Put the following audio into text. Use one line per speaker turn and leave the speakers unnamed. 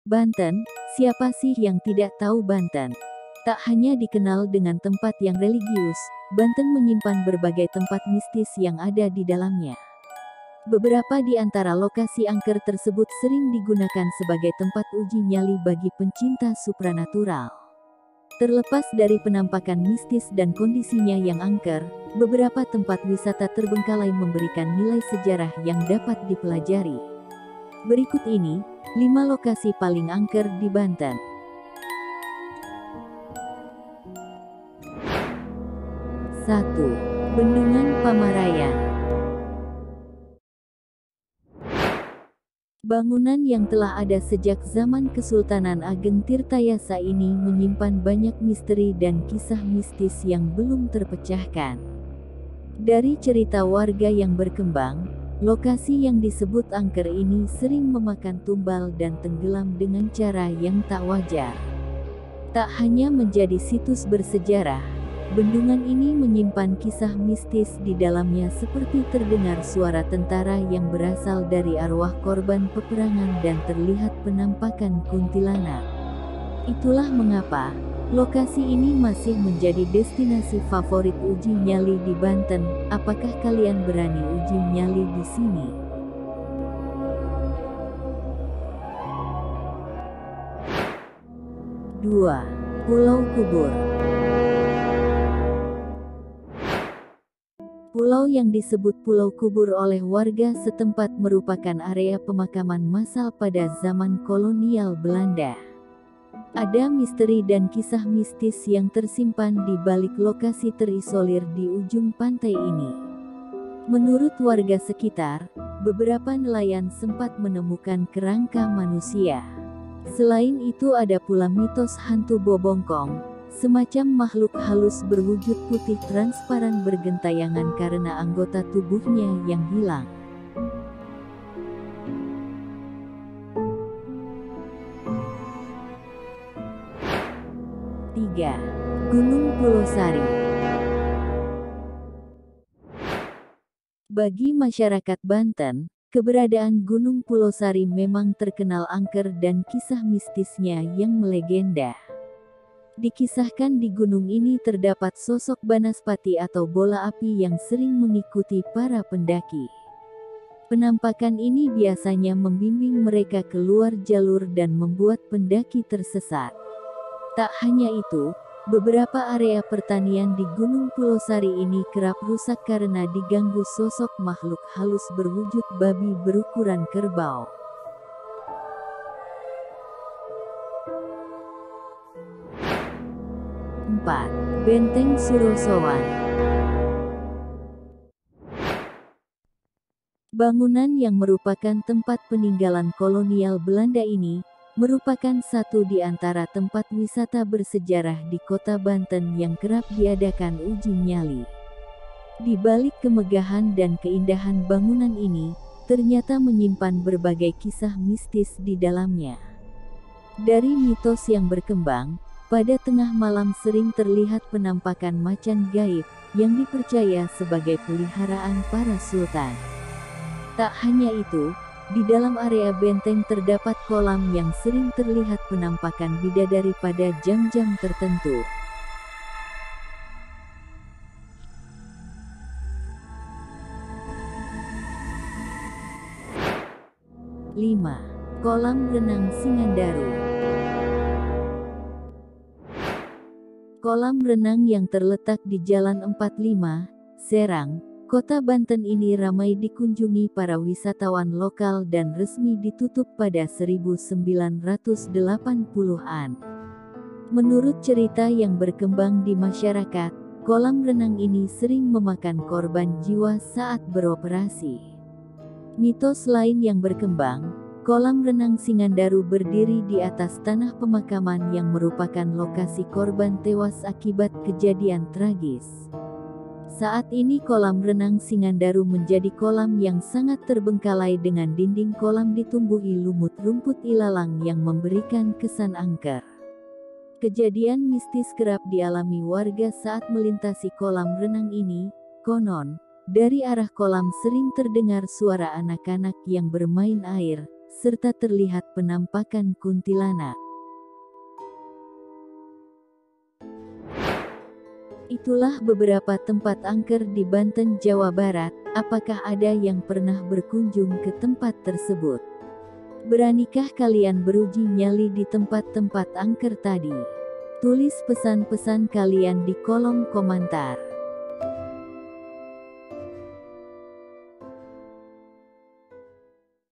Banten, siapa sih yang tidak tahu Banten? Tak hanya dikenal dengan tempat yang religius, Banten menyimpan berbagai tempat mistis yang ada di dalamnya. Beberapa di antara lokasi angker tersebut sering digunakan sebagai tempat uji nyali bagi pencinta supranatural. Terlepas dari penampakan mistis dan kondisinya yang angker, beberapa tempat wisata terbengkalai memberikan nilai sejarah yang dapat dipelajari. Berikut ini, 5 lokasi paling angker di Banten. 1. Bendungan Pamarayan. Bangunan yang telah ada sejak zaman Kesultanan Ageng Tirtayasa ini menyimpan banyak misteri dan kisah mistis yang belum terpecahkan. Dari cerita warga yang berkembang, lokasi yang disebut angker ini sering memakan tumbal dan tenggelam dengan cara yang tak wajar. Tak hanya menjadi situs bersejarah, bendungan ini menyimpan kisah mistis di dalamnya seperti terdengar suara tentara yang berasal dari arwah korban peperangan dan terlihat penampakan kuntilanak. Itulah mengapa lokasi ini masih menjadi destinasi favorit uji nyali di Banten. Apakah kalian berani uji nyali di sini? Dua. Pulau Kubur. Pulau yang disebut Pulau Kubur oleh warga setempat merupakan area pemakaman massal pada zaman kolonial Belanda. Ada misteri dan kisah mistis yang tersimpan di balik lokasi terisolir di ujung pantai ini. Menurut warga sekitar, beberapa nelayan sempat menemukan kerangka manusia. Selain itu ada pula mitos hantu bobongkong, semacam makhluk halus berwujud putih transparan bergentayangan karena anggota tubuhnya yang hilang. Tiga. Gunung Pulosari. Bagi masyarakat Banten, keberadaan Gunung Pulosari memang terkenal angker dan kisah mistisnya yang melegenda. Dikisahkan di gunung ini terdapat sosok Banaspati atau bola api yang sering mengikuti para pendaki. Penampakan ini biasanya membimbing mereka keluar jalur dan membuat pendaki tersesat. Tak hanya itu, beberapa area pertanian di Gunung Pulosari ini kerap rusak karena diganggu sosok makhluk halus berwujud babi berukuran kerbau. 4. Benteng Surosowan. Bangunan yang merupakan tempat peninggalan kolonial Belanda ini merupakan satu di antara tempat wisata bersejarah di kota Banten yang kerap diadakan uji nyali. Di balik kemegahan dan keindahan bangunan ini, ternyata menyimpan berbagai kisah mistis di dalamnya. Dari mitos yang berkembang, pada tengah malam sering terlihat penampakan macan gaib yang dipercaya sebagai peliharaan para sultan. Tak hanya itu, di dalam area benteng terdapat kolam yang sering terlihat penampakan bidadari pada jam-jam tertentu. Lima. Kolam renang Singandaru. Kolam renang yang terletak di Jalan 45, Serang, Kota Banten ini ramai dikunjungi para wisatawan lokal dan resmi ditutup pada 1980-an. Menurut cerita yang berkembang di masyarakat, kolam renang ini sering memakan korban jiwa saat beroperasi. Mitos lain yang berkembang, kolam renang Singandaru berdiri di atas tanah pemakaman yang merupakan lokasi korban tewas akibat kejadian tragis. Saat ini kolam renang Singandaru menjadi kolam yang sangat terbengkalai dengan dinding kolam ditumbuhi lumut rumput ilalang yang memberikan kesan angker. Kejadian mistis kerap dialami warga saat melintasi kolam renang ini. Konon, dari arah kolam sering terdengar suara anak-anak yang bermain air, serta terlihat penampakan kuntilanak. Itulah beberapa tempat angker di Banten, Jawa Barat. Apakah ada yang pernah berkunjung ke tempat tersebut? Beranikah kalian beruji nyali di tempat-tempat angker tadi? Tulis pesan-pesan kalian di kolom komentar.